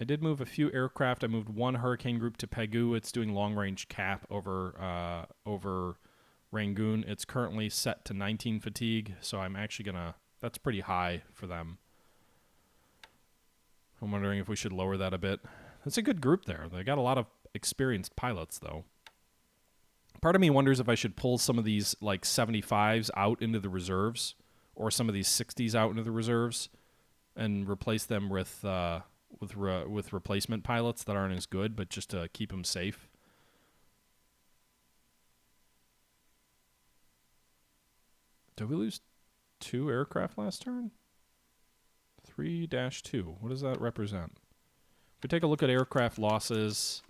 did move a few aircraft. I moved 1 Hurricane group to Pegu. It's doing long-range cap over Rangoon. It's currently set to 19 fatigue, so I'm actually going to... That's pretty high for them. I'm wondering if we should lower that a bit. That's a good group there. They got a lot of experienced pilots, though. Part of me wonders if I should pull some of these, like, 75s out into the reserves, or some of these 60s out into the reserves, and replace them with replacement pilots that aren't as good, but just to keep them safe. Did we lose 2 aircraft last turn? 3-2. What does that represent? If we take a look at aircraft losses,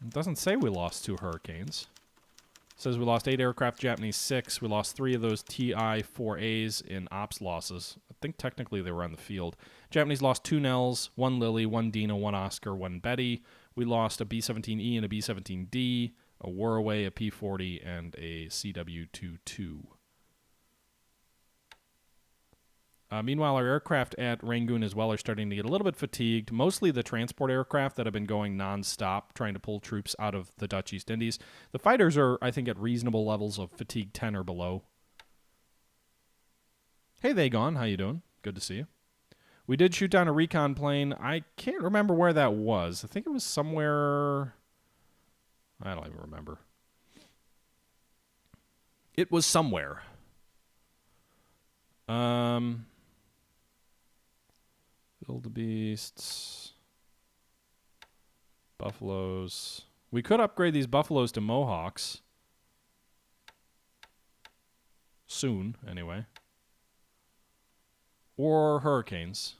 it doesn't say we lost 2 Hurricanes. It says we lost 8 aircraft, Japanese 6. We lost 3 of those TI-4As in ops losses. I think technically they were on the field. Japanese lost 2 Nels, 1 Lily, 1 Dina, 1 Oscar, 1 Betty. We lost a B-17E and a B-17D, a Waraway, a P-40, and a CW-22. Meanwhile, our aircraft at Rangoon as well are starting to get a little bit fatigued. Mostly the transport aircraft that have been going non-stop, trying to pull troops out of the Dutch East Indies. The fighters are, I think, at reasonable levels of fatigue 10 or below. Hey, Vagon, how you doing? Good to see you. We did shoot down a recon plane. I can't remember where that was. I think it was somewhere... I don't even remember. It was somewhere. Wildebeests. Buffaloes. We could upgrade these buffaloes to Mohawks. Soon, anyway. Or Hurricanes.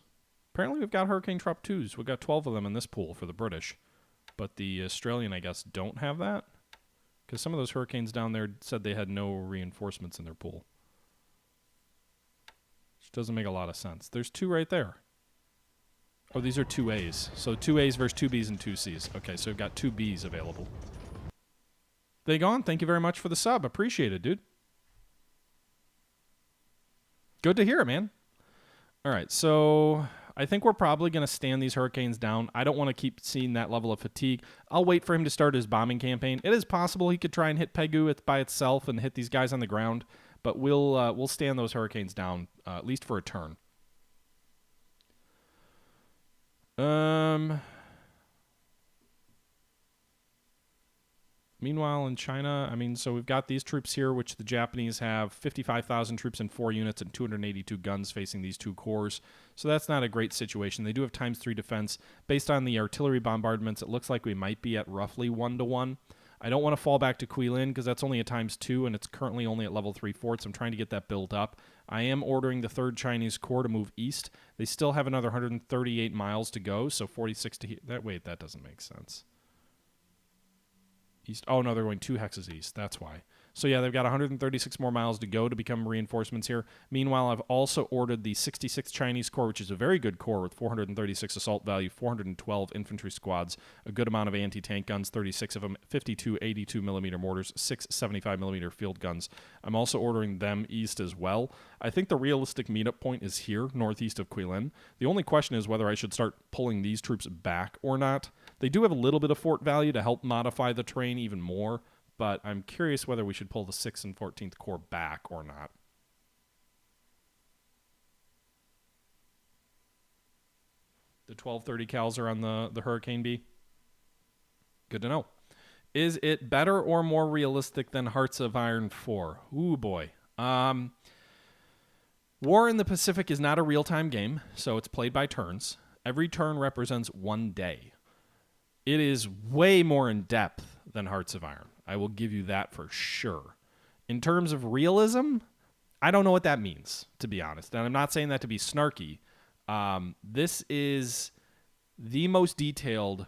Apparently we've got Hurricane Trop 2s. We've got 12 of them in this pool for the British. But the Australian, I guess, don't have that. Because some of those hurricanes down there said they had no reinforcements in their pool. Which doesn't make a lot of sense. There's 2 right there. Oh, these are 2As. So 2As versus 2Bs and 2Cs. Okay, so we've got 2Bs available. They gone. Thank you very much for the sub. Appreciate it, dude. Good to hear it, man. All right, so I think we're probably going to stand these hurricanes down. I don't want to keep seeing that level of fatigue. I'll wait for him to start his bombing campaign. It is possible he could try and hit Pegu by itself and hit these guys on the ground, but we'll stand those hurricanes down at least for a turn. Meanwhile, in China, so we've got these troops here, which the Japanese have 55,000 troops in 4 units and 282 guns facing these 2 corps. So that's not a great situation. They do have ×3 defense. Based on the artillery bombardments, it looks like we might be at roughly 1-to-1. I don't want to fall back to Quilin because that's only a ×2, and it's currently only at level 3 forts. I'm trying to get that built up. I am ordering the 3rd Chinese Corps to move east. They still have another 138 miles to go, so 46 to... Wait, that doesn't make sense. East. Oh, no, they're going 2 hexes east. That's why. So, yeah, they've got 136 more miles to go to become reinforcements here. Meanwhile, I've also ordered the 66th Chinese Corps, which is a very good corps with 436 assault value, 412 infantry squads, a good amount of anti-tank guns, 36 of them, 52 82mm mortars, 6 75mm field guns. I'm also ordering them east as well. I think the realistic meetup point is here, northeast of Quilin. The only question is whether I should start pulling these troops back or not. They do have a little bit of fort value to help modify the terrain even more, but I'm curious whether we should pull the 6th and 14th Corps back or not. The 1230 cals are on the Hurricane B. Good to know. Is it better or more realistic than Hearts of Iron 4? Ooh, boy. War in the Pacific is not a real-time game, so it's played by turns. Every turn represents 1 day. It is way more in-depth than Hearts of Iron. I will give you that for sure. In terms of realism, I don't know what that means, to be honest. And I'm not saying that to be snarky. This is the most detailed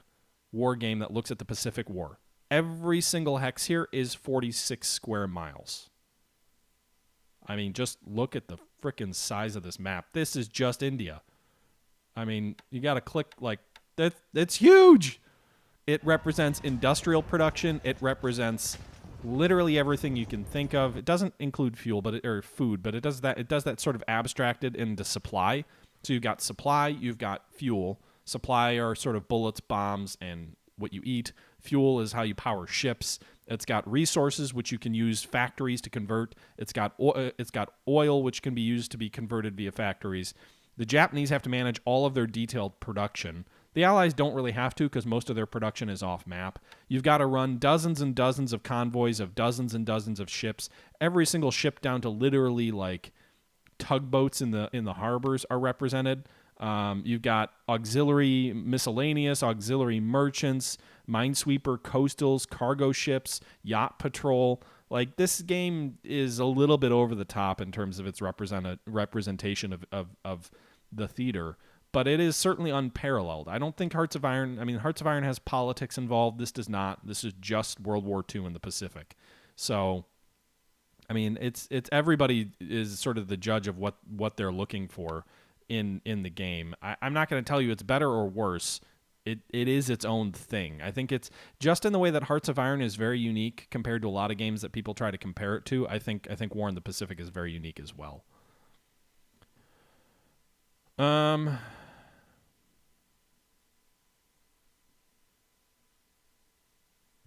war game that looks at the Pacific War. Every single hex here is 46 square miles. Just look at the frickin' size of this map. This is just India. You got to click like that. It's huge. It represents industrial production. It represents literally everything you can think of. It doesn't include fuel, or food, but it does that. It does that sort of abstracted into supply. So you've got supply, you've got fuel. Supply are sort of bullets, bombs, and what you eat. Fuel is how you power ships. It's got resources, which you can use factories to convert. It's got oil, which can be used to be converted via factories. The Japanese have to manage all of their detailed production. The Allies don't really have to because most of their production is off-map. You've got to run dozens and dozens of convoys of dozens and dozens of ships. Every single ship down to literally like tugboats in the harbors are represented. You've got auxiliary miscellaneous, auxiliary merchants, minesweeper, coastals, cargo ships, yacht patrol. Like, this game is a little bit over the top in terms of its representation of the theater, but it is certainly unparalleled. I don't think Hearts of Iron has politics involved. This does not. This is just World War II in the Pacific. So, it's everybody is sort of the judge of what they're looking for in the game. I'm not going to tell you it's better or worse. It is its own thing. I think it's just in the way that Hearts of Iron is very unique compared to a lot of games that people try to compare it to. I think War in the Pacific is very unique as well.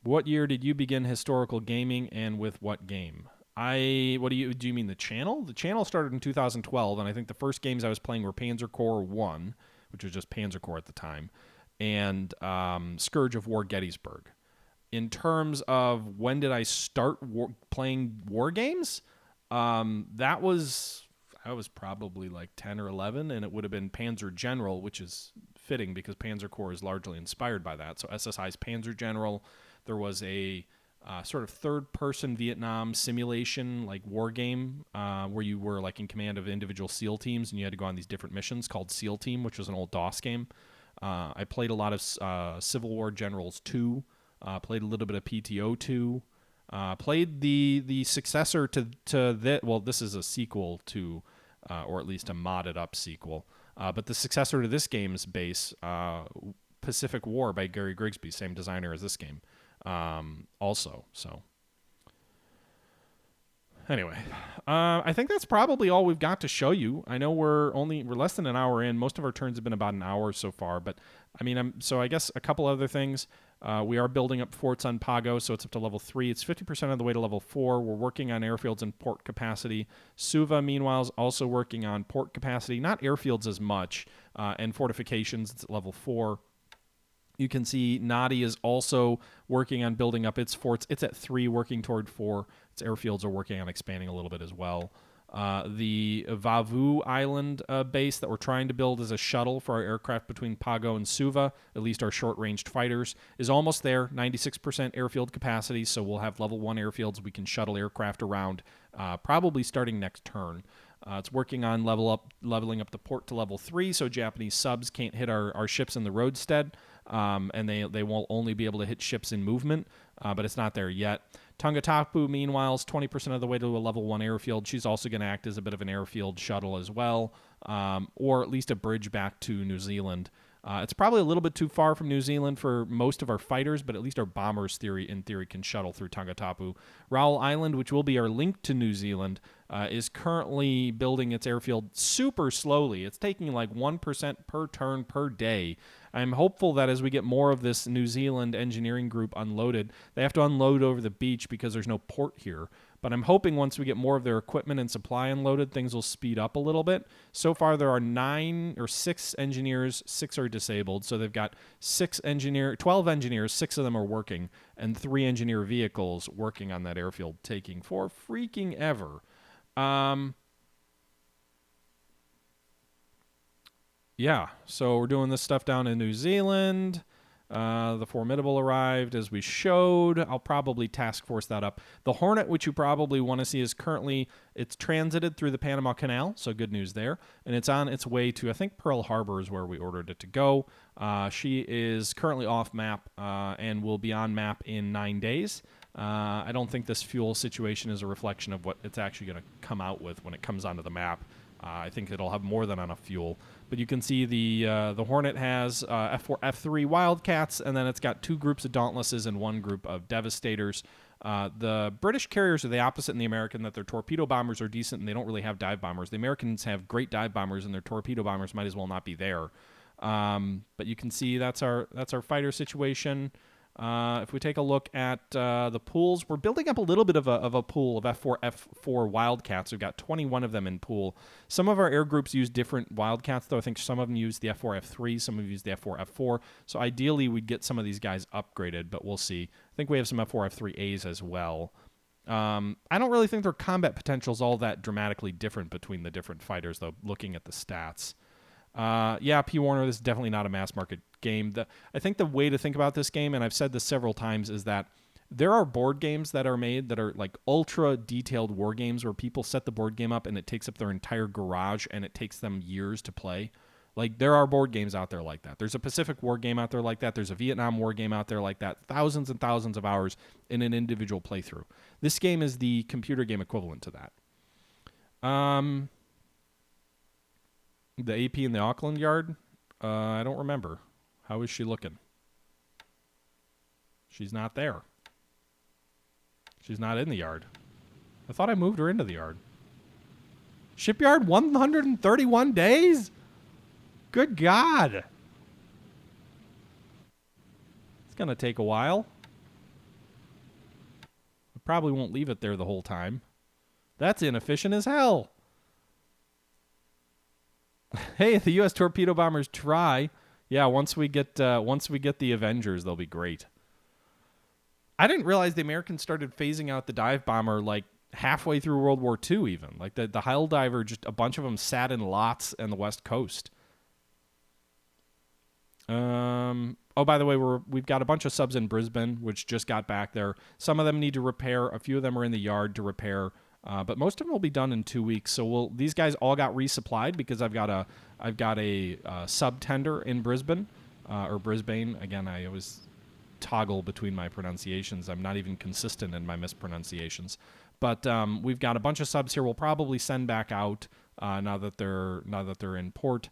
What year did you begin historical gaming, and with what game? Do you mean the channel? The channel started in 2012, and I think the first games I was playing were Panzer Corps 1, which was just Panzer Corps at the time, and Scourge of War Gettysburg. In terms of when did I start playing war games, I was probably like 10 or 11, and it would have been Panzer General, which is fitting because Panzer Corps is largely inspired by that. So SSI's Panzer General. There was a sort of third-person Vietnam simulation, like war game, where you were like in command of individual SEAL teams, and you had to go on these different missions called SEAL Team, which was an old DOS game. I played a lot of Civil War Generals 2, played a little bit of PTO 2. Played the successor to this. Well, this is a sequel to, or at least a modded up sequel. But the successor to this game's base, Pacific War by Gary Grigsby, same designer as this game, also. So anyway, I think that's probably all we've got to show you. I know we're less than an hour in. Most of our turns have been about an hour so far, but I mean, so I guess a couple other things. We are building up forts on Pago, so it's up to level 3. It's 50% of the way to level 4. We're working on airfields and port capacity. Suva, meanwhile, is also working on port capacity, not airfields as much, and fortifications. It's at level 4. You can see Nadi is also working on building up its forts. It's at 3, working toward 4. Its airfields are working on expanding a little bit as well. The Vavu Island base that we're trying to build as a shuttle for our aircraft between Pago and Suva, at least our short-ranged fighters, is almost there, 96% airfield capacity, so we'll have level 1 airfields we can shuttle aircraft around, probably starting next turn. It's working on leveling up the port to level 3, so Japanese subs can't hit our ships in the roadstead, and they won't only be able to hit ships in movement, but it's not there yet. Tongatapu, meanwhile, is 20% of the way to a level 1 airfield. She's also going to act as a bit of an airfield shuttle as well, or at least a bridge back to New Zealand. It's probably a little bit too far from New Zealand for most of our fighters, but at least our bombers, in theory, can shuttle through Tongatapu. Raoul Island, which will be our link to New Zealand, is currently building its airfield super slowly. It's taking like 1% per turn per day. I'm hopeful that as we get more of this New Zealand engineering group unloaded, they have to unload over the beach because there's no port here. But I'm hoping once we get more of their equipment and supply unloaded, things will speed up a little bit. So far, there are 6 engineers, 6 are disabled. So they've got 12 engineers, 6 of them are working, and 3 engineer vehicles working on that airfield, taking for freaking ever. Yeah, so we're doing this stuff down in New Zealand. The Formidable arrived as we showed. I'll probably task force that up. The Hornet, which you probably want to see, is it's transited through the Panama Canal, so good news there. And it's on its way to, I think, Pearl Harbor is where we ordered it to go. She is currently off map and will be on map in 9 days. I don't think this fuel situation is a reflection of what it's actually going to come out with when it comes onto the map. I think it'll have more than enough fuel. But you can see the Hornet has F4, F3 Wildcats, and then it's got 2 groups of Dauntlesses and 1 group of Devastators. The British carriers are the opposite in the American, that their torpedo bombers are decent and they don't really have dive bombers. The Americans have great dive bombers, and their torpedo bombers might as well not be there. But you can see that's our fighter situation. If we take a look at the pools, we're building up a little bit of a pool of F4 Wildcats. We've got 21 of them in pool. Some of our air groups use different Wildcats, though. I think some of them use the F4 F3, some of them use the F4 F4. So ideally, we'd get some of these guys upgraded, but we'll see. I think we have some F4 F3As as well. I don't really think their combat potential is all that dramatically different between the different fighters, though, looking at the stats. Yeah, P. Warner, this is definitely not a mass market game. I think the way to think about this game, and I've said this several times, is that there are board games that are made that are like ultra detailed war games where people set the board game up and it takes up their entire garage and it takes them years to play. Like, there are board games out there like that. There's a Pacific War game out there like that. There's a Vietnam War game out there like that. Thousands and thousands of hours in an individual playthrough. This game is the computer game equivalent to that. The AP in the Auckland yard? I don't remember. How is she looking? She's not there. She's not in the yard. I thought I moved her into the yard. Shipyard 131 days? Good God. It's going to take a while. I probably won't leave it there the whole time. That's inefficient as hell. Hey, if the U.S. torpedo bombers try, yeah, once we get the Avengers, they'll be great. I didn't realize the Americans started phasing out the dive bomber like halfway through World War II even. Like the Helldiver, just a bunch of them sat in lots on the West Coast. Oh, by the way, we've got a bunch of subs in Brisbane, which just got back there. Some of them need to repair. A few of them are in the yard to repair. But most of them will be done in 2 weeks. So these guys all got resupplied because I've got a sub tender in Brisbane or Brisbane. Again, I always toggle between my pronunciations. I'm not even consistent in my mispronunciations. But we've got a bunch of subs here. We'll probably send back out now that they're in port.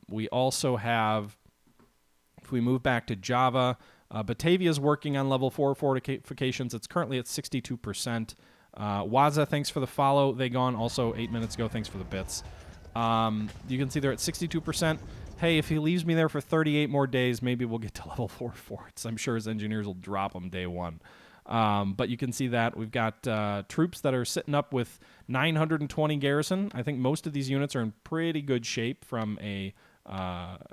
We also have, if we move back to Java, Batavia's working on level 4 fortifications. It's currently at 62%. Waza, thanks for the follow. They gone also 8 minutes ago. Thanks for the bits. You can see they're at 62%. Hey, if he leaves me there for 38 more days, maybe we'll get to level 4 forts. I'm sure his engineers will drop them day one. But you can see that we've got troops that are sitting up with 920 garrison. I think most of these units are in pretty good shape from a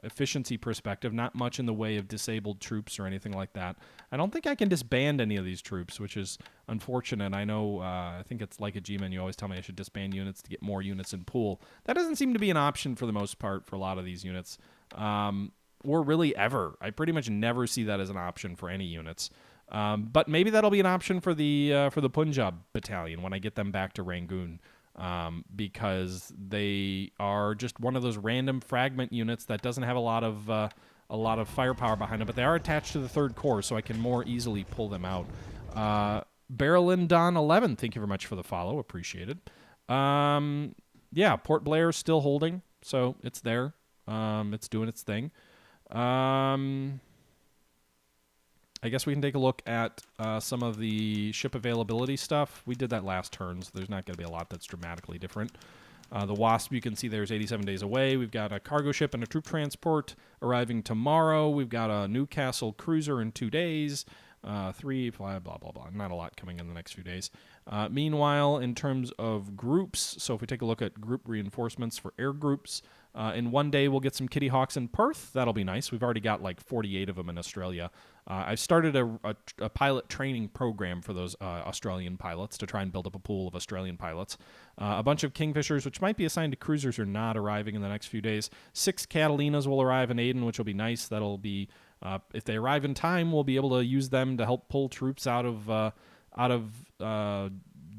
efficiency perspective. Not much in the way of disabled troops or anything like that. I don't think I can disband any of these troops, which is unfortunate. I know, I think it's like a G-Man. You always tell me I should disband units to get more units in pool. That doesn't seem to be an option for the most part for a lot of these units. Or really ever. I pretty much never see that as an option for any units. But maybe that'll be an option for the Punjab battalion when I get them back to Rangoon, because they are just one of those random fragment units that doesn't have a lot of firepower behind them, but they are attached to the 3rd Corps, so I can more easily pull them out. Barrelin Don 11, thank you very much for the follow, appreciated. Yeah, Port Blair is still holding, so it's there. It's doing its thing. I guess we can take a look at some of the ship availability stuff. We did that last turn, so there's not going to be a lot that's dramatically different. The Wasp, you can see there's 87 days away. We've got a cargo ship and a troop transport arriving tomorrow. We've got a Newcastle cruiser in 2 days. 3, blah, blah, blah, blah. Not a lot coming in the next few days. Meanwhile, in terms of groups, so if we take a look at group reinforcements for air groups, in 1 day we'll get some Kitty Hawks in Perth. That'll be nice. We've already got like 48 of them in Australia. I've started a pilot training program for those Australian pilots to try and build up a pool of Australian pilots. A bunch of Kingfishers, which might be assigned to cruisers, are not arriving in the next few days. 6 Catalinas will arrive in Aden, which will be nice. That'll be, if they arrive in time, we'll be able to use them to help pull troops out of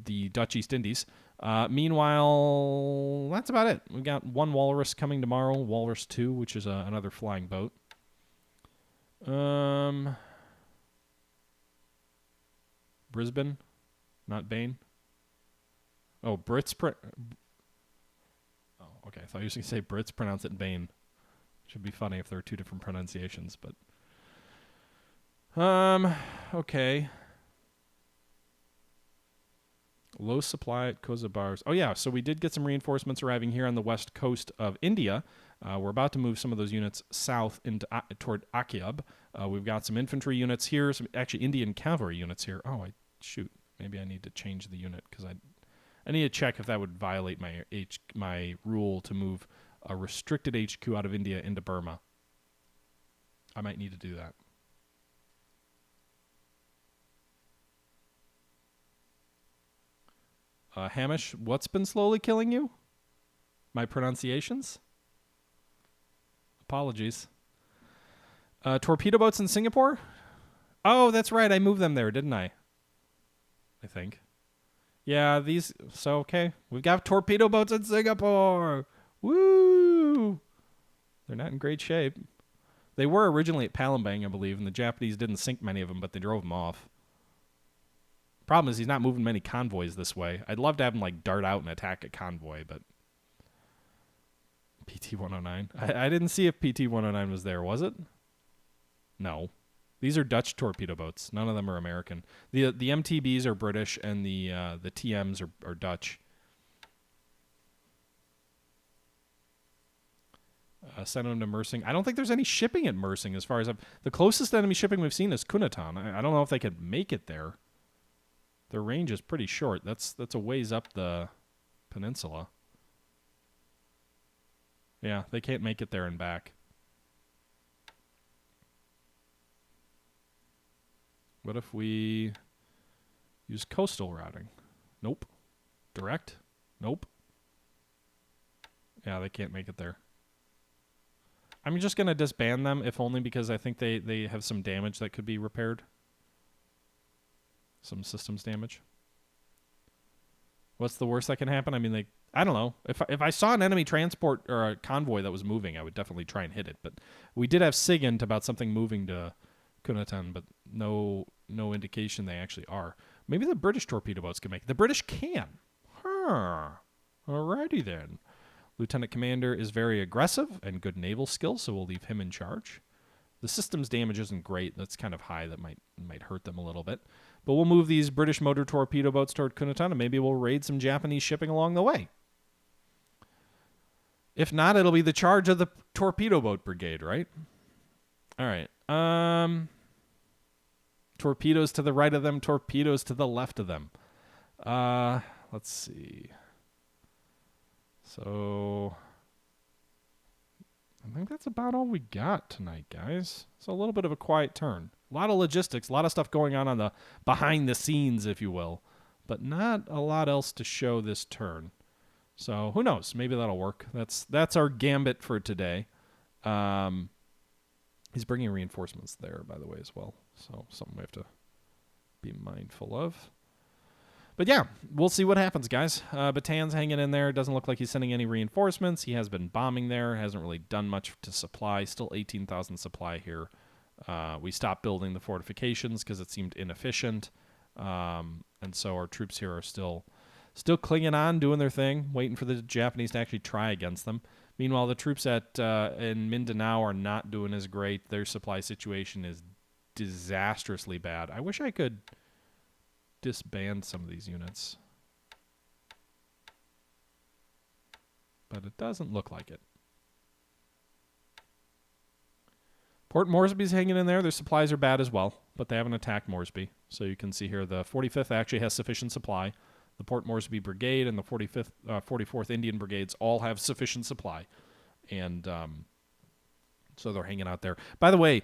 the Dutch East Indies. Meanwhile, that's about it. We've got 1 Walrus coming tomorrow, Walrus 2, which is another flying boat. Brisbane, not Bain. Oh, Brits. Oh, okay. I thought you were going to say Brits pronounce it Bain. Should be funny if there are 2 different pronunciations, but okay. Low supply at Kozabars. Oh, yeah, so we did get some reinforcements arriving here on the west coast of India. We're about to move some of those units south into toward Akiab. We've got some infantry units here, some actually Indian cavalry units here. Oh, shoot. Maybe I need to change the unit because I need to check if that would violate my rule to move a restricted HQ out of India into Burma. I might need to do that. Hamish, what's been slowly killing you? My pronunciations? Apologies. Torpedo boats in Singapore? Oh, that's right. I moved them there, didn't I? I think. Yeah, these... So, okay. We've got torpedo boats in Singapore! Woo! They're not in great shape. They were originally at Palembang, I believe, and the Japanese didn't sink many of them, but they drove them off. Problem is he's not moving many convoys this way. I'd love to have him like dart out and attack a convoy, but PT-109. I didn't see if PT-109 was there, was it? No. These are Dutch torpedo boats. None of them are American. The MTBs are British and the TMs are Dutch. Send them to Mersing. I don't think there's any shipping at Mersing as far as the closest enemy shipping we've seen is Kunatan. I don't know if they could make it there. Their range is pretty short. That's a ways up the peninsula. Yeah, they can't make it there and back. What if we use coastal routing? Nope. Direct? Nope. Yeah, they can't make it there. I'm just going to disband them, if only because I think they have some damage that could be repaired. Some systems damage. What's the worst that can happen? I mean, I don't know. If I saw an enemy transport or a convoy that was moving, I would definitely try and hit it. But we did have SIGINT about something moving to Kunatan, but no indication they actually are. Maybe the British torpedo boats can make it. The British can. Huh. Alrighty then. Lieutenant Commander is very aggressive and good naval skills, so we'll leave him in charge. The system's damage isn't great. That's kind of high. That might hurt them a little bit. But we'll move these British motor torpedo boats toward Kunatan, and maybe we'll raid some Japanese shipping along the way. If not, it'll be the charge of the torpedo boat brigade, right? All right. Torpedoes to the right of them, torpedoes to the left of them. Let's see. So I think that's about all we got tonight, guys. It's a little bit of a quiet turn. A lot of logistics, a lot of stuff going on the behind the scenes, if you will, but not a lot else to show this turn. So who knows? Maybe that'll work. That's our gambit for today. He's bringing reinforcements there, by the way, as well. So something we have to be mindful of. But yeah, we'll see what happens, guys. Batan's hanging in there. Doesn't look like he's sending any reinforcements. He has been bombing there. Hasn't really done much to supply. Still 18,000 supply here. We stopped building the fortifications because it seemed inefficient. And so our troops here are still clinging on, doing their thing, waiting for the Japanese to actually try against them. Meanwhile, the troops in Mindanao are not doing as great. Their supply situation is disastrously bad. I wish I could disband some of these units, but it doesn't look like it. Port Moresby's hanging in there. Their supplies are bad as well, but they haven't attacked Moresby. So you can see here the 45th actually has sufficient supply. The Port Moresby Brigade and the 44th Indian Brigades all have sufficient supply. And so they're hanging out there. By the way,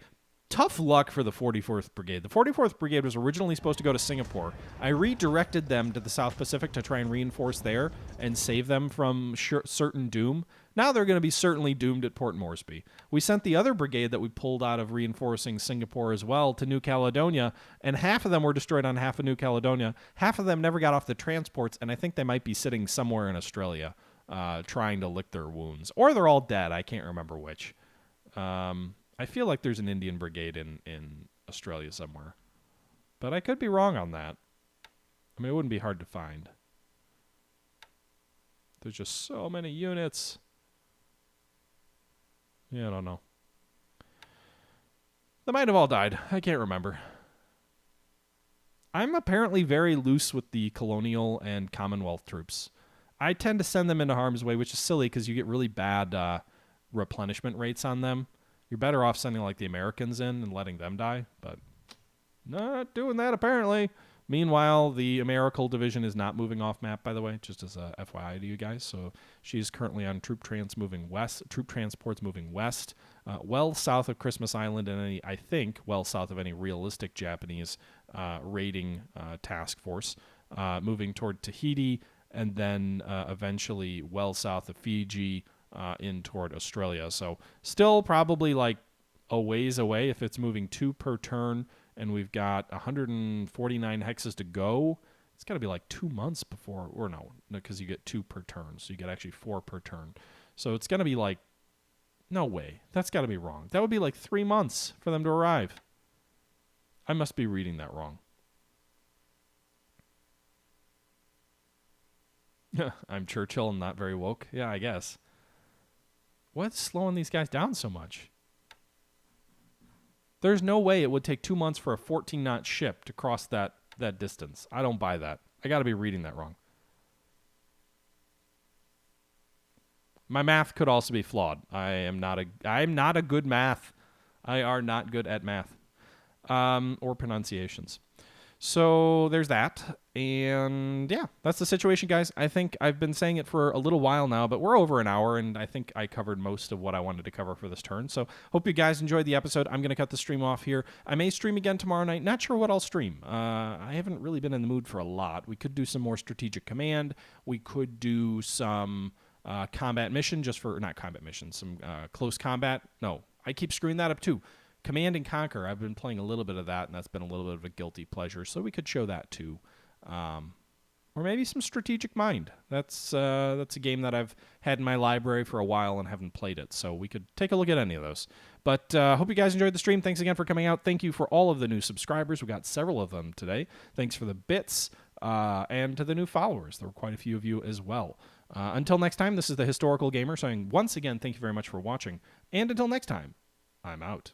tough luck for the 44th Brigade. The 44th Brigade was originally supposed to go to Singapore. I redirected them to the South Pacific to try and reinforce there and save them from certain doom. Now they're going to be certainly doomed at Port Moresby. We sent the other brigade that we pulled out of reinforcing Singapore as well to New Caledonia, and half of them were destroyed on half of New Caledonia. Half of them never got off the transports, and I think they might be sitting somewhere in Australia trying to lick their wounds. Or they're all dead. I can't remember which. I feel like there's an Indian brigade in Australia somewhere. But I could be wrong on that. I mean, it wouldn't be hard to find. There's just so many units. Yeah, I don't know. They might have all died. I can't remember. I'm apparently very loose with the colonial and Commonwealth troops. I tend to send them into harm's way, which is silly because you get really bad replenishment rates on them. You're better off sending like the Americans in and letting them die, but not doing that apparently. Meanwhile, the Americal division is not moving off map, by the way, just as a FYI to you guys. So she's currently on troop transports moving west, well south of Christmas Island, and I think well south of any realistic Japanese raiding task force, moving toward Tahiti, and then eventually well south of Fiji, in toward Australia. So still probably like a ways away if it's moving 2 per turn. And we've got 149 hexes to go. It's got to be like 2 months before, or no, because you get 2 per turn. So you get actually 4 per turn. So it's going to be like, no way. That's got to be wrong. That would be like 3 months for them to arrive. I must be reading that wrong. I'm Churchill and not very woke. Yeah, I guess. What's slowing these guys down so much? There's no way it would take 2 months for a 14-knot ship to cross that distance. I don't buy that. I got to be reading that wrong. My math could also be flawed. I'm not a good math. I are not good at math or pronunciations. So there's that. And yeah, that's the situation, guys. I think I've been saying it for a little while now, but we're over an hour, and I think I covered most of what I wanted to cover for this turn. So hope you guys enjoyed the episode. I'm going to cut the stream off here. I may stream again tomorrow night. Not sure what I'll stream. I haven't really been in the mood for a lot. We could do some more strategic command. We could do some combat mission, not combat mission, some close combat. No, I keep screwing that up too. Command and Conquer, I've been playing a little bit of that, and that's been a little bit of a guilty pleasure, so we could show that too. or maybe some Strategic Mind. That's a game that I've had in my library for a while and haven't played it, so we could take a look at any of those. But hope you guys enjoyed the stream. Thanks again for coming out. Thank you for all of the new subscribers. We got several of them today. Thanks for the bits, and to the new followers. There were quite a few of you as well. Until next time, this is the Historical Gamer saying once again, thank you very much for watching. And until next time, I'm out.